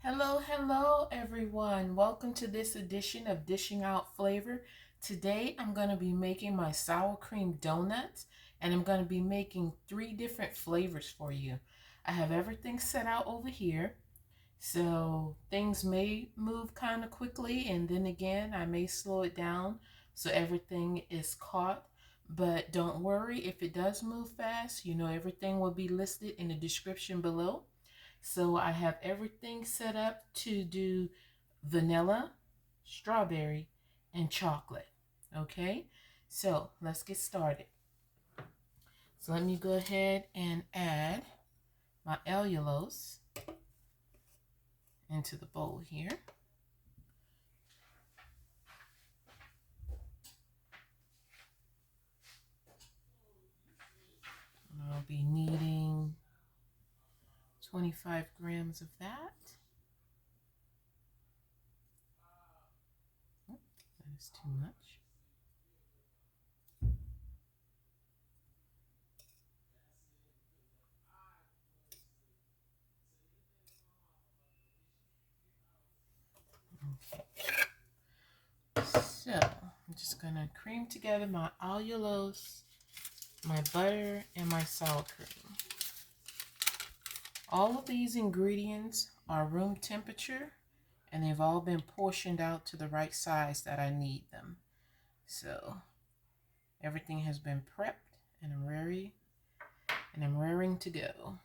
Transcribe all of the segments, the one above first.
Hello everyone. Welcome to this edition of Dishing Out Flavor. Today I'm going to be making my sour cream donuts and I'm going to be making 3 different flavors for you. I have everything set out over here, so things may move kind of quickly and then again I may slow it down so everything is caught. But don't worry, if it does move fast, you know everything will be listed in the description below. So I have everything set up to do vanilla, strawberry, and chocolate. Okay, so let's get started. So let me go ahead and add my allulose into the bowl here. I'll be needing 25 grams of that. Oh, that is too much. Okay. So I'm just gonna cream together my allulose, my butter, and my sour cream. All of these ingredients are room temperature and they've all been portioned out to the right size that I need them. So everything has been prepped and I'm raring to go.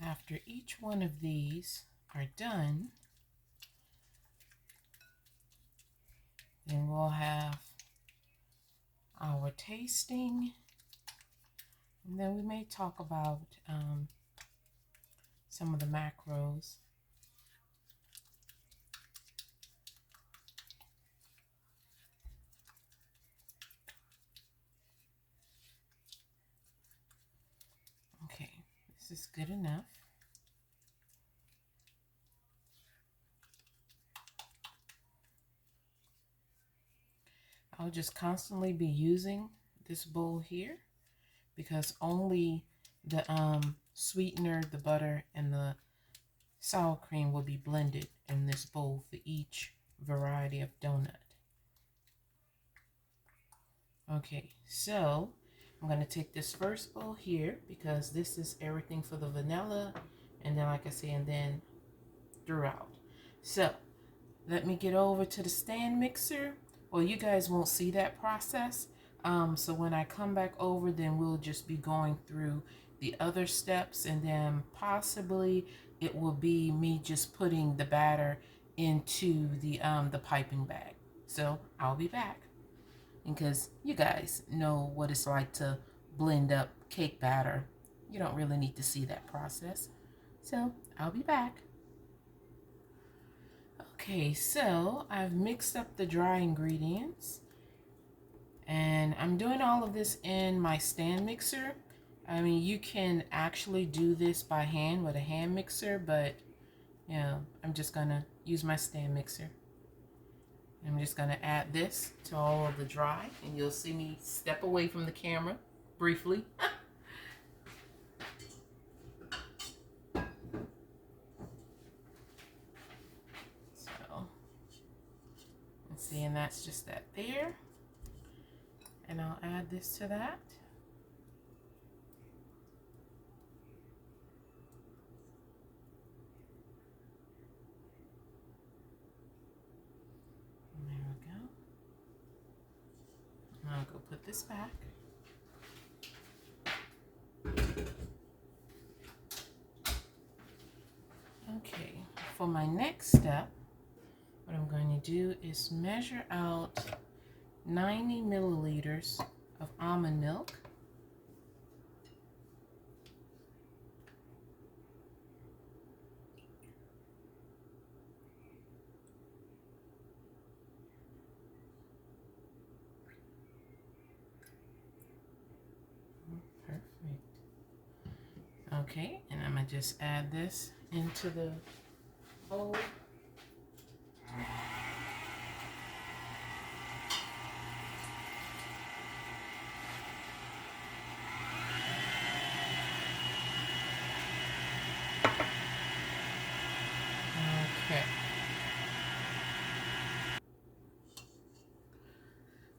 After each one of these are done, then we'll have our tasting, and then we may talk about some of the macros. Okay, this is good enough. I'll just constantly be using this bowl here because only the sweetener, the butter, and the sour cream will be blended in this bowl for each variety of donut. Okay, so I'm going to take this first bowl here because this is everything for the vanilla, and then like I say, and then throughout. So let me get over to the stand mixer. Well, you guys won't see that process. So when I come back over, then we'll just be going through the other steps, and then possibly it will be me just putting the batter into the piping bag. So I'll be back, because you guys know what it's like to blend up cake batter. You don't really need to see that process. So I'll be back. Okay, so I've mixed up the dry ingredients and I'm doing all of this in my stand mixer. I mean, you can actually do this by hand with a hand mixer, but you know, I'm just gonna use my stand mixer. I'm just gonna add this to all of the dry, and you'll see me step away from the camera briefly. See, and that's just that there. And I'll add this to that. And there we go. And I'll go put this back. Okay, for my next step, what I'm going to do is measure out 90 milliliters of almond milk. Okay, and I'm gonna just add this into the bowl. Okay.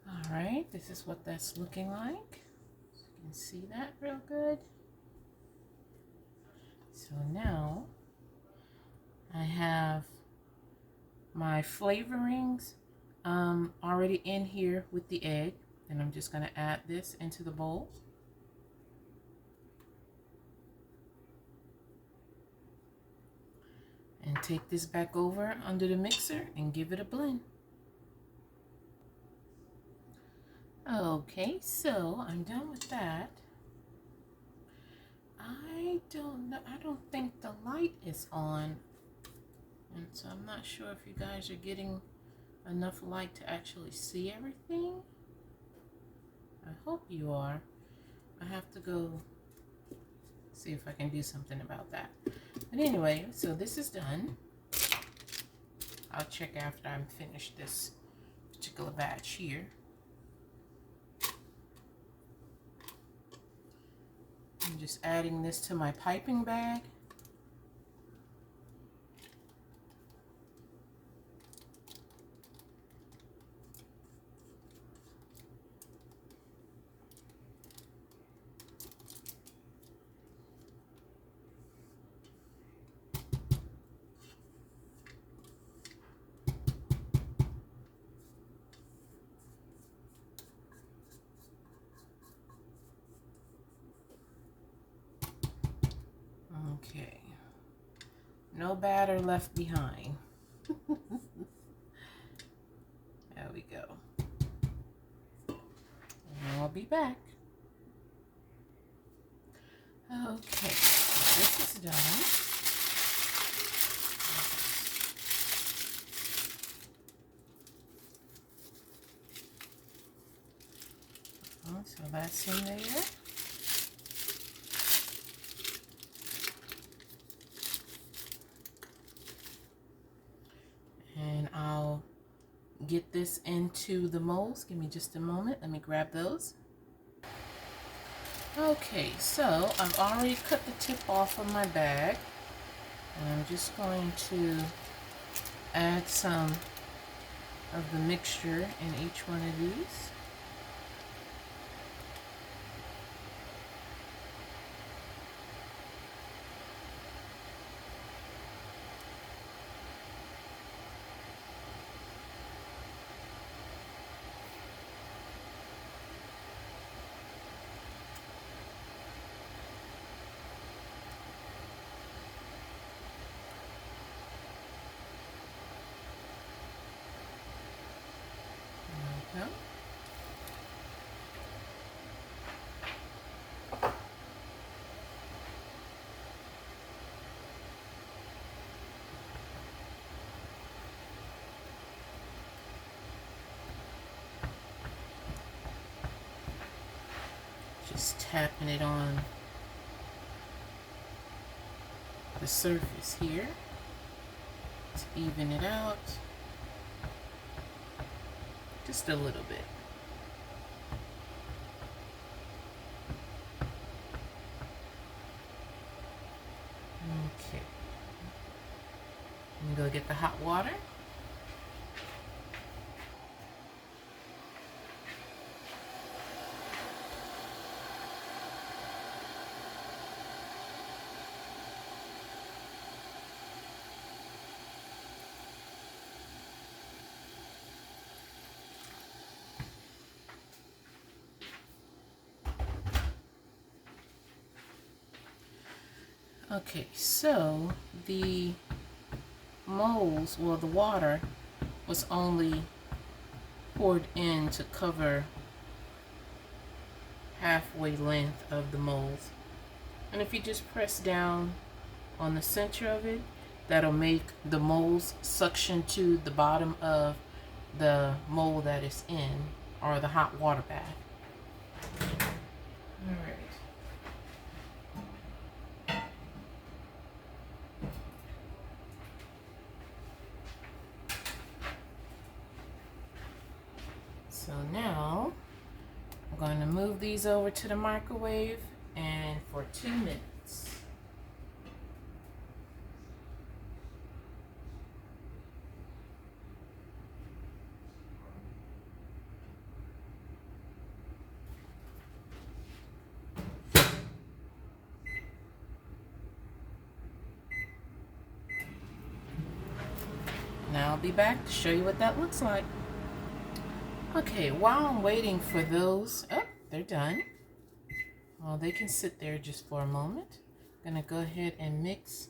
All right, this is what that's looking like. You can see that real good. So now I have my flavorings already in here with the egg, and I'm just going to add this into the bowl. And take this back over under the mixer and give it a blend. Okay, so I'm done with that. I don't know, I don't think the light is on, and so I'm not sure if you guys are getting enough light to actually see everything. I hope you are. I have to go see if I can do something about that. But anyway, so this is done. I'll check after I'm finished this particular batch here. I'm just adding this to my piping bag. Okay, no batter left behind. There we go. And I'll be back. Okay, this is done. So that's in there. And I'll get this into the molds. Give me just a moment. Let me grab those. Okay, so I've already cut the tip off of my bag. And I'm just going to add some of the mixture in each one of these. Just tapping it on the surface here to even it out just a little bit. Okay, I'm gonna go get the hot water. Okay, so the molds, well, the water was only poured in to cover halfway length of the molds. And if you just press down on the center of it, that'll make the molds suction to the bottom of the mold that it's in, or the hot water bath. All right. I'm going to move these over to the microwave and for 2 minutes. Now I'll be back to show you what that looks like. Okay, while I'm waiting for those, oh, they're done. Well, they can sit there just for a moment. I'm gonna go ahead and mix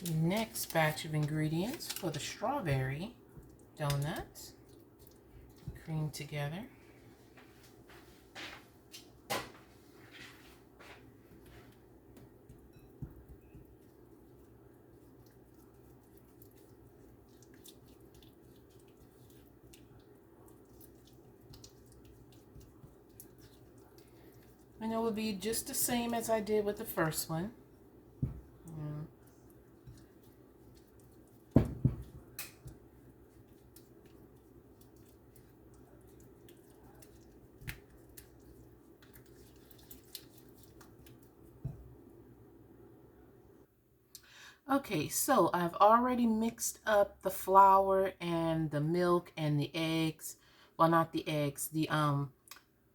the next batch of ingredients for the strawberry donuts. Cream together. And it will be just the same as I did with the first one. Okay, so I've already mixed up the flour and the milk and the eggs. Well, not the eggs, the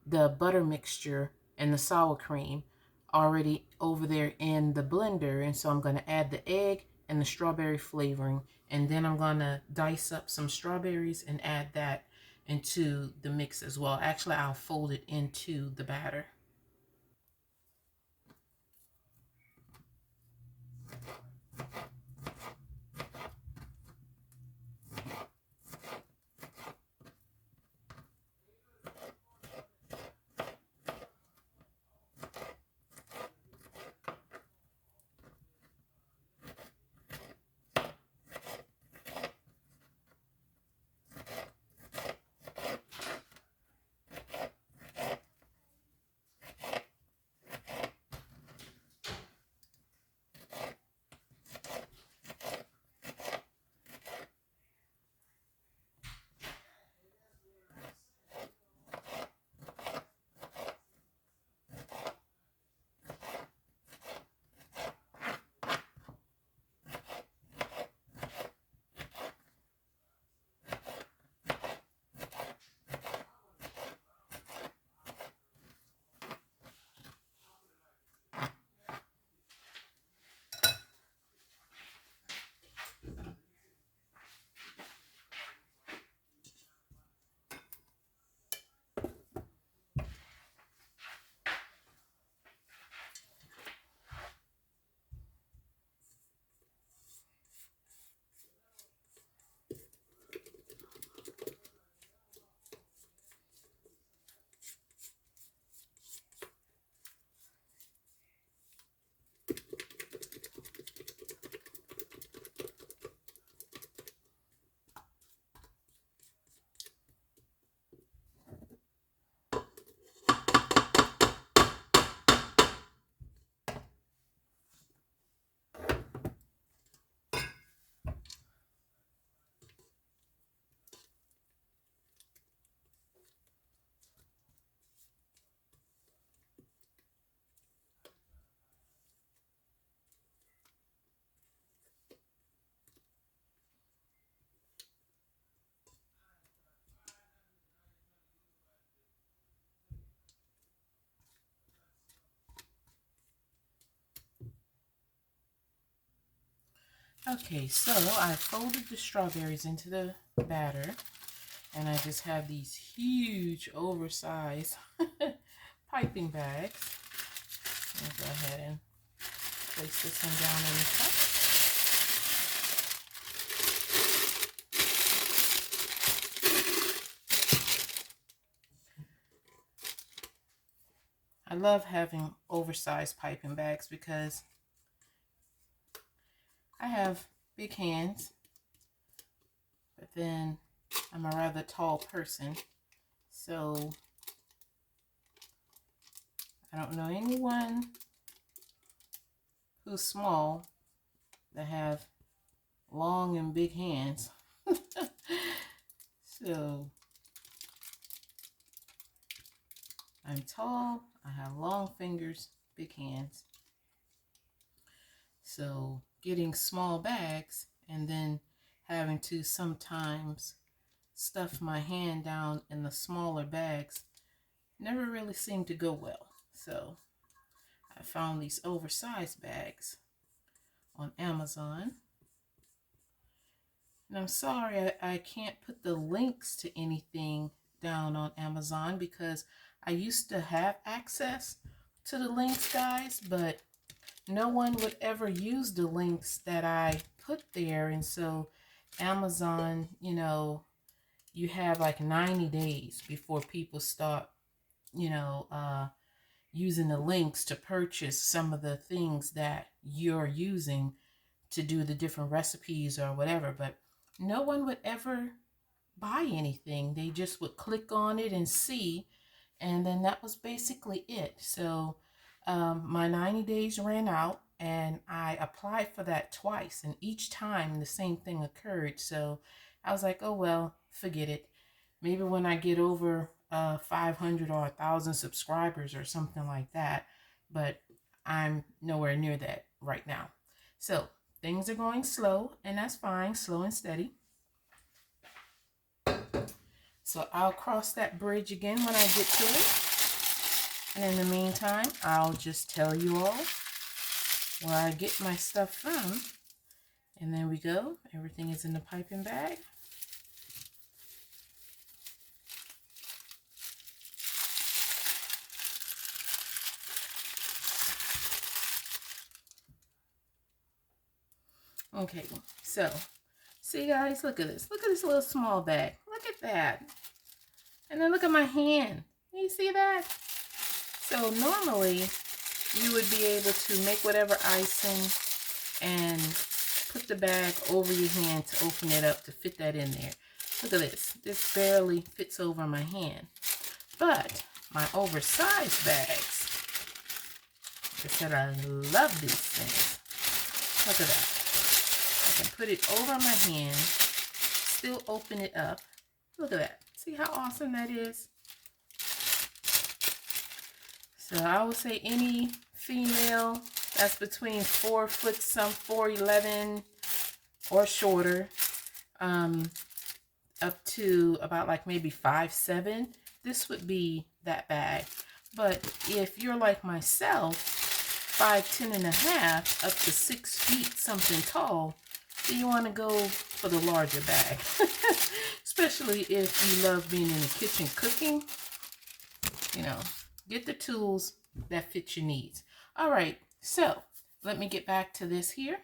butter mixture and the sour cream already over there in the blender. And so I'm going to add the egg and the strawberry flavoring. And then I'm going to dice up some strawberries and add that into the mix as well. Actually, I'll fold it into the batter. Okay, so I folded the strawberries into the batter, and I just have these huge oversized piping bags. I'll go ahead and place this one down in the cup. I love having oversized piping bags because I have big hands, but then I'm a rather tall person, so I don't know anyone who's small that have long and big hands. So I'm tall, I have long fingers, big hands. So getting small bags and then having to sometimes stuff my hand down in the smaller bags never really seemed to go well. So I found these oversized bags on Amazon. And I'm sorry I can't put the links to anything down on Amazon because I used to have access to the links, guys, but no one would ever use the links that I put there. And so Amazon, you know, you have like 90 days before people start, you know, using the links to purchase some of the things that you're using to do the different recipes or whatever. But no one would ever buy anything. They just would click on it and see, and then that was basically it. So my 90 days ran out and I applied for that twice, and each time the same thing occurred. So I was like, oh well, forget it. Maybe when I get over 500 or 1,000 subscribers or something like that, but I'm nowhere near that right now. So things are going slow, and that's fine, slow and steady. So I'll cross that bridge again when I get to it. And in the meantime, I'll just tell you all where I get my stuff from. And there we go. Everything is in the piping bag. Okay, so see guys, look at this. Look at this little small bag. Look at that. And then look at my hand. You see that? So normally you would be able to make whatever icing and put the bag over your hand to open it up to fit that in there. Look at this. This barely fits over my hand. But my oversized bags, like I said, I love these things. Look at that. I can put it over my hand, still open it up. Look at that. See how awesome that is? So I would say any female that's between 4 foot some, 4'11" or shorter, up to about like maybe 5'7", this would be that bag. But if you're like myself, 5'10" and a half, up to 6 feet something tall, then you want to go for the larger bag. Especially if you love being in the kitchen cooking. You know, get the tools that fit your needs. All right, so let me get back to this here.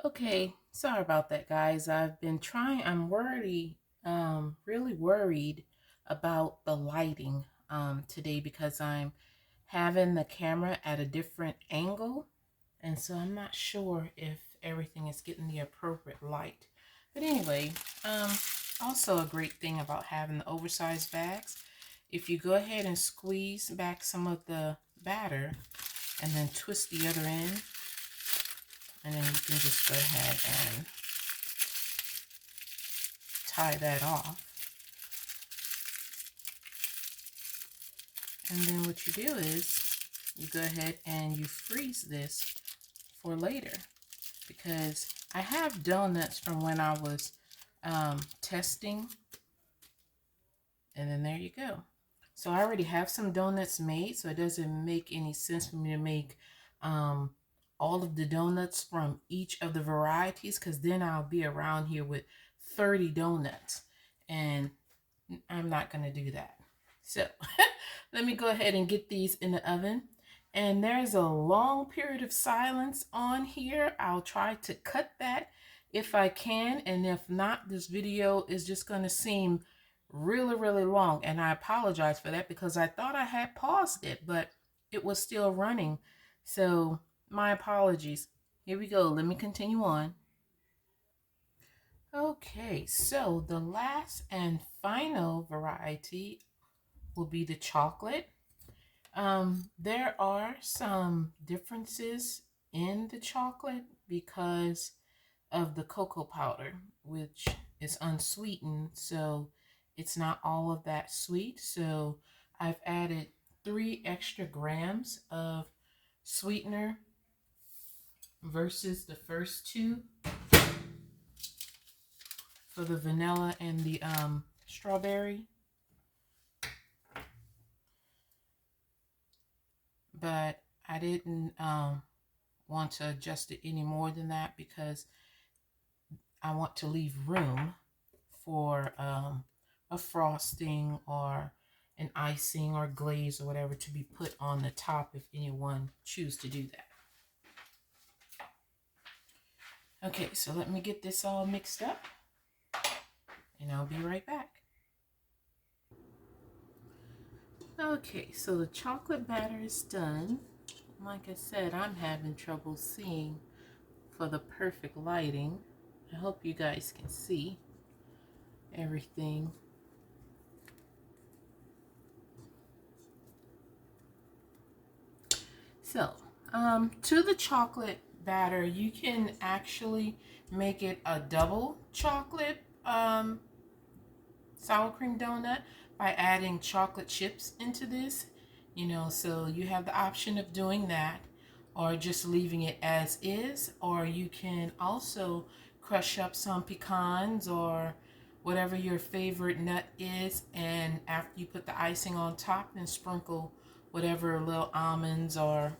Okay, sorry about that, guys. I'm really worried about the lighting today because I'm having the camera at a different angle. And so I'm not sure if everything is getting the appropriate light. But anyway, um, also a great thing about having the oversized bags, if you go ahead and squeeze back some of the batter and then twist the other end, and then you can just go ahead and tie that off. And then what you do is you go ahead and you freeze this for later, because I have donuts from when I was testing, and then there you go. So I already have some donuts made, so it doesn't make any sense for me to make all of the donuts from each of the varieties, because then I'll be around here with 30 donuts, and I'm not going to do that. So let me go ahead and get these in the oven. And there's a long period of silence on here. I'll try to cut that if I can. And if not, this video is just going to seem really, really long. And I apologize for that because I thought I had paused it, but it was still running. So my apologies. Here we go. Let me continue on. Okay, so the last and final variety will be the chocolate. There are some differences in the chocolate because of the cocoa powder, which is unsweetened, so it's not all of that sweet. So I've added 3 extra grams of sweetener versus the first 2 for the vanilla and the strawberry. But I didn't want to adjust it any more than that because I want to leave room for a frosting or an icing or glaze or whatever to be put on the top if anyone choose to do that. Okay, so let me get this all mixed up and I'll be right back. Okay, so the chocolate batter is done. Like I said, I'm having trouble seeing for the perfect lighting. I hope you guys can see everything. So, to the chocolate batter, you can actually make it a double chocolate sour cream donut by adding chocolate chips into this. So you have the option of doing that or just leaving it as is, or you can also crush up some pecans or whatever your favorite nut is, and after you put the icing on top, then sprinkle whatever little almonds or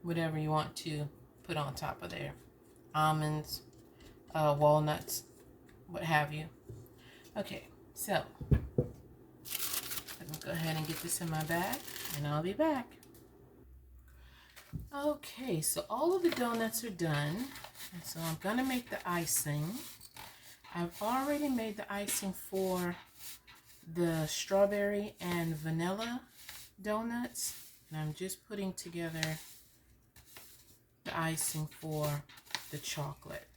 whatever you want to put on top of there. Almonds, walnuts, what have you. Okay, so let me go ahead and get this in my bag and I'll be back. Okay, so all of the donuts are done. And so I'm going to make the icing. I've already made the icing for the strawberry and vanilla donuts. And I'm just putting together the icing for the chocolate.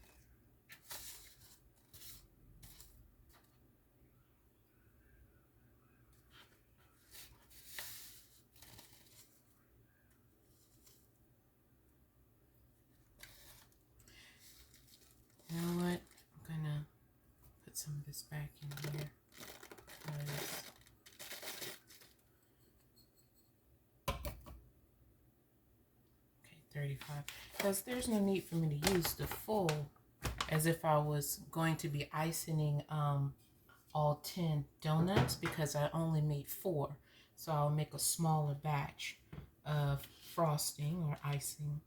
You know what? I'm gonna put some of this back in here. Okay, 35. Because there's no need for me to use the full as if I was going to be icing all 10 donuts, because I only made 4. So I'll make a smaller batch of frosting or icing.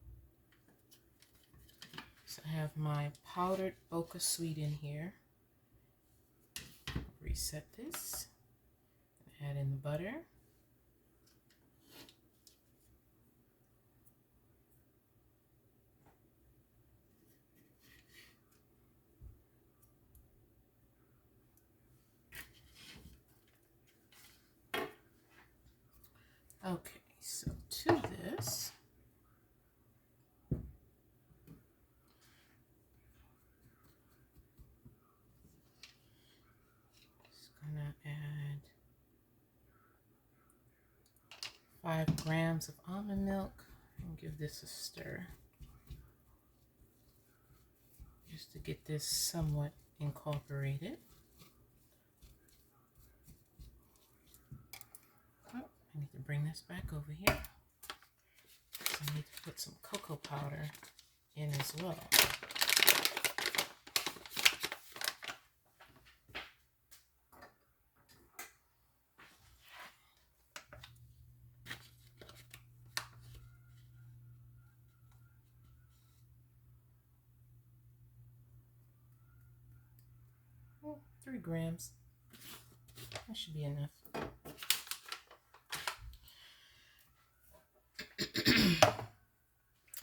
So I have my powdered Bocha sweet in here. Reset this. Add in the butter. Okay, so to this, just gonna add 5 grams of almond milk and give this a stir just to get this somewhat incorporated. Oh, I need to bring this back over here. So I need to put some cocoa powder in as well. Oh, 3 grams. That should be enough.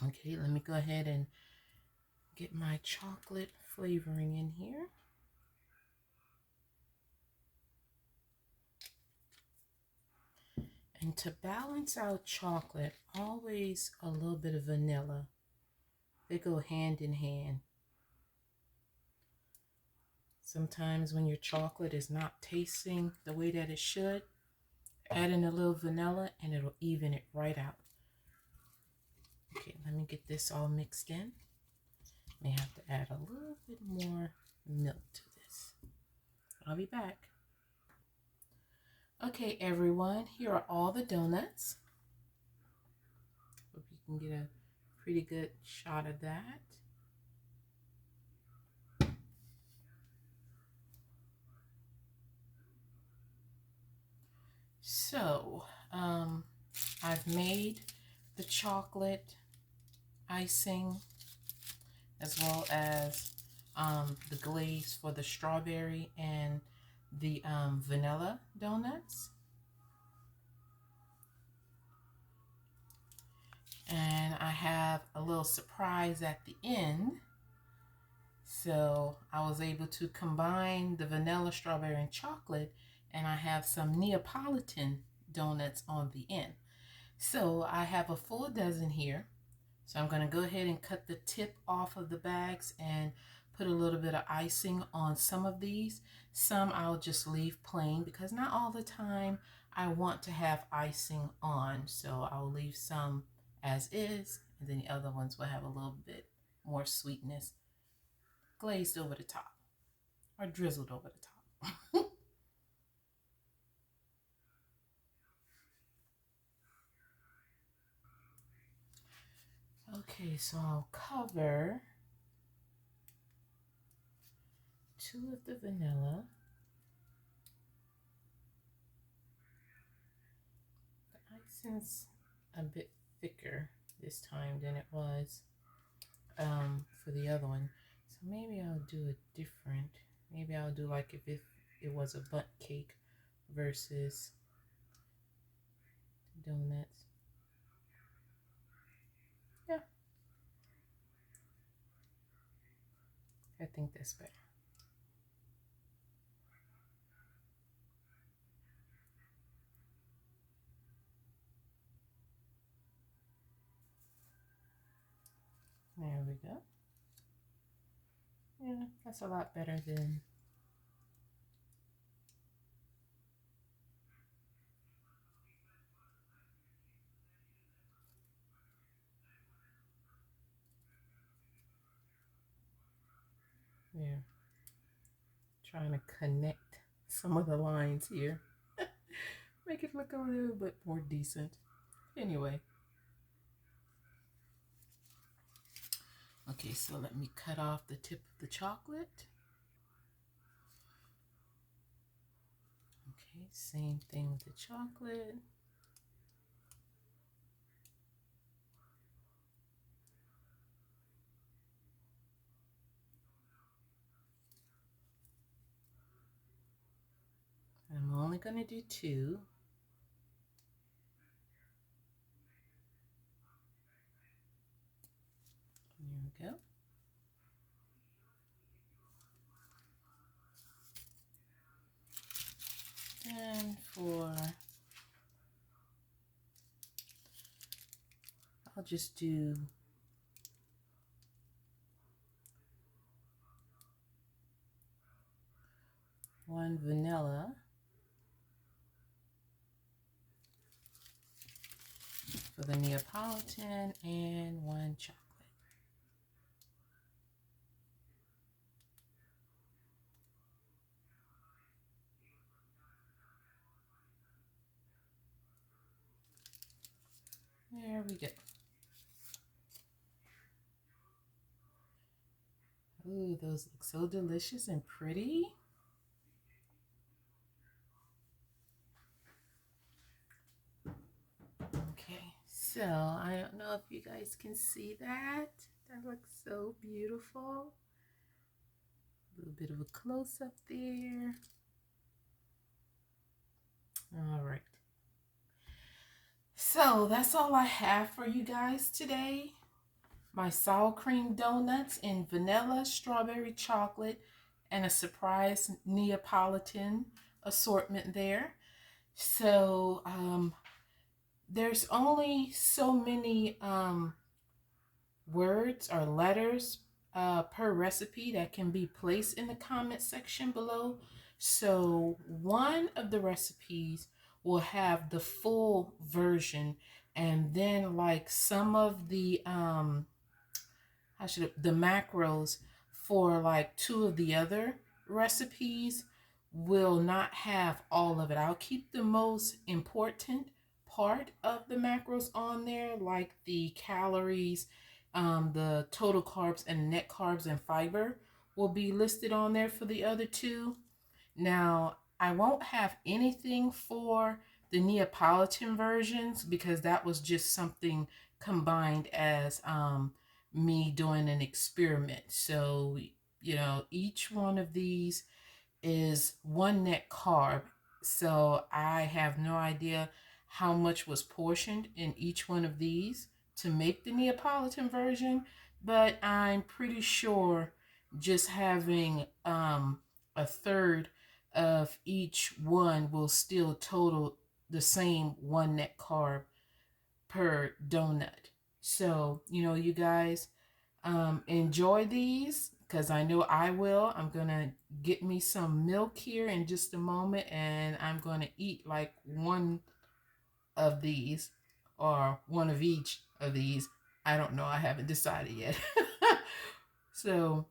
Okay, let me go ahead and get my chocolate flavoring in here. And to balance out chocolate, always a little bit of vanilla. They go hand in hand. Sometimes when your chocolate is not tasting the way that it should, add in a little vanilla and it'll even it right out. Okay, let me get this all mixed in. May have to add a little bit more milk to this. I'll be back. Okay, everyone, here are all the donuts. Hope you can get a pretty good shot of that. So, I've made the chocolate icing as well as the glaze for the strawberry and the vanilla donuts. And I have a little surprise at the end. So I was able to combine the vanilla, strawberry, and chocolate, and I have some Neapolitan donuts on the end. So I have a full dozen here. So I'm going to go ahead and cut the tip off of the bags and put a little bit of icing on some of these. Some I'll just leave plain because not all the time I want to have icing on. So I'll leave some as is, and then the other ones will have a little bit more sweetness glazed over the top or drizzled over the top. Okay, so I'll cover 2 of the vanilla. The icing's a bit thicker this time than it was for the other one. So maybe I'll do it different. Maybe I'll do like if it was a bundt cake versus donuts. Yeah, I think that's better. There we go. Yeah, that's a lot better than trying to connect some of the lines here. Make it look a little bit more decent. Anyway. Okay, so let me cut off the tip of the chocolate. Okay, same thing with the chocolate. I'm only going to do 2. There we go. And for I'll just do one vanilla for the Neapolitan and one chocolate. There we go. Ooh, those look so delicious and pretty. Okay, so I don't know if you guys can see that. That looks so beautiful. A little bit of a close-up there. All right. So that's all I have for you guys today. My sour cream donuts in vanilla, strawberry chocolate, and a surprise Neapolitan assortment there. So there's only so many words or letters per recipe that can be placed in the comment section below. So one of the recipes will have the full version, and then like some of the the macros for like two of the other recipes will not have all of it. I'll keep the most important part of the macros on there, like the calories, the total carbs and net carbs and fiber will be listed on there for the other two. Now, I won't have anything for the Neapolitan versions because that was just something combined as me doing an experiment. So, you know, each one of these is one net carb. So I have no idea how much was portioned in each one of these to make the Neapolitan version, but I'm pretty sure just having a third of each one will still total the same one net carb per donut. So, you know, you guys enjoy these because I know I will. I'm going to get me some milk here in just a moment, and I'm going to eat like one of these or one of each of these. I don't know. I haven't decided yet. So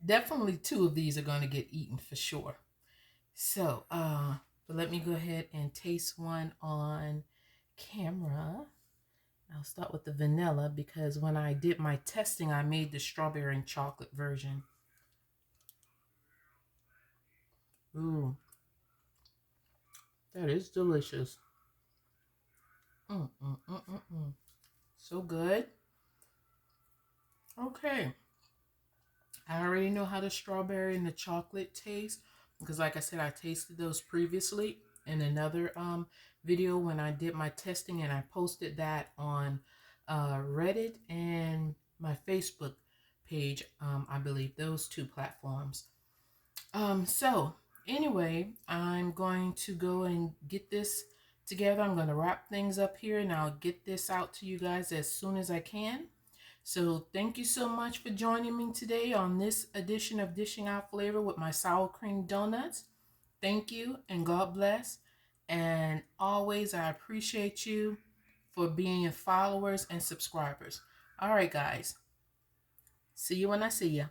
definitely two of these are going to get eaten for sure. So, but let me go ahead and taste one on camera. I'll start with the vanilla because when I did my testing, I made the strawberry and chocolate version. Ooh, that is delicious. So good. Okay. I already know how the strawberry and the chocolate taste because like I said, I tasted those previously in another video when I did my testing, and I posted that on Reddit and my Facebook page. I believe those two platforms. So anyway, I'm going to go and get this together. I'm going to wrap things up here, and I'll get this out to you guys as soon as I can. So thank you so much for joining me today on this edition of Dishing Out Flavor with my sour cream donuts. Thank you, and God bless. And always, I appreciate you for being followers and subscribers. All right, guys. See you when I see you.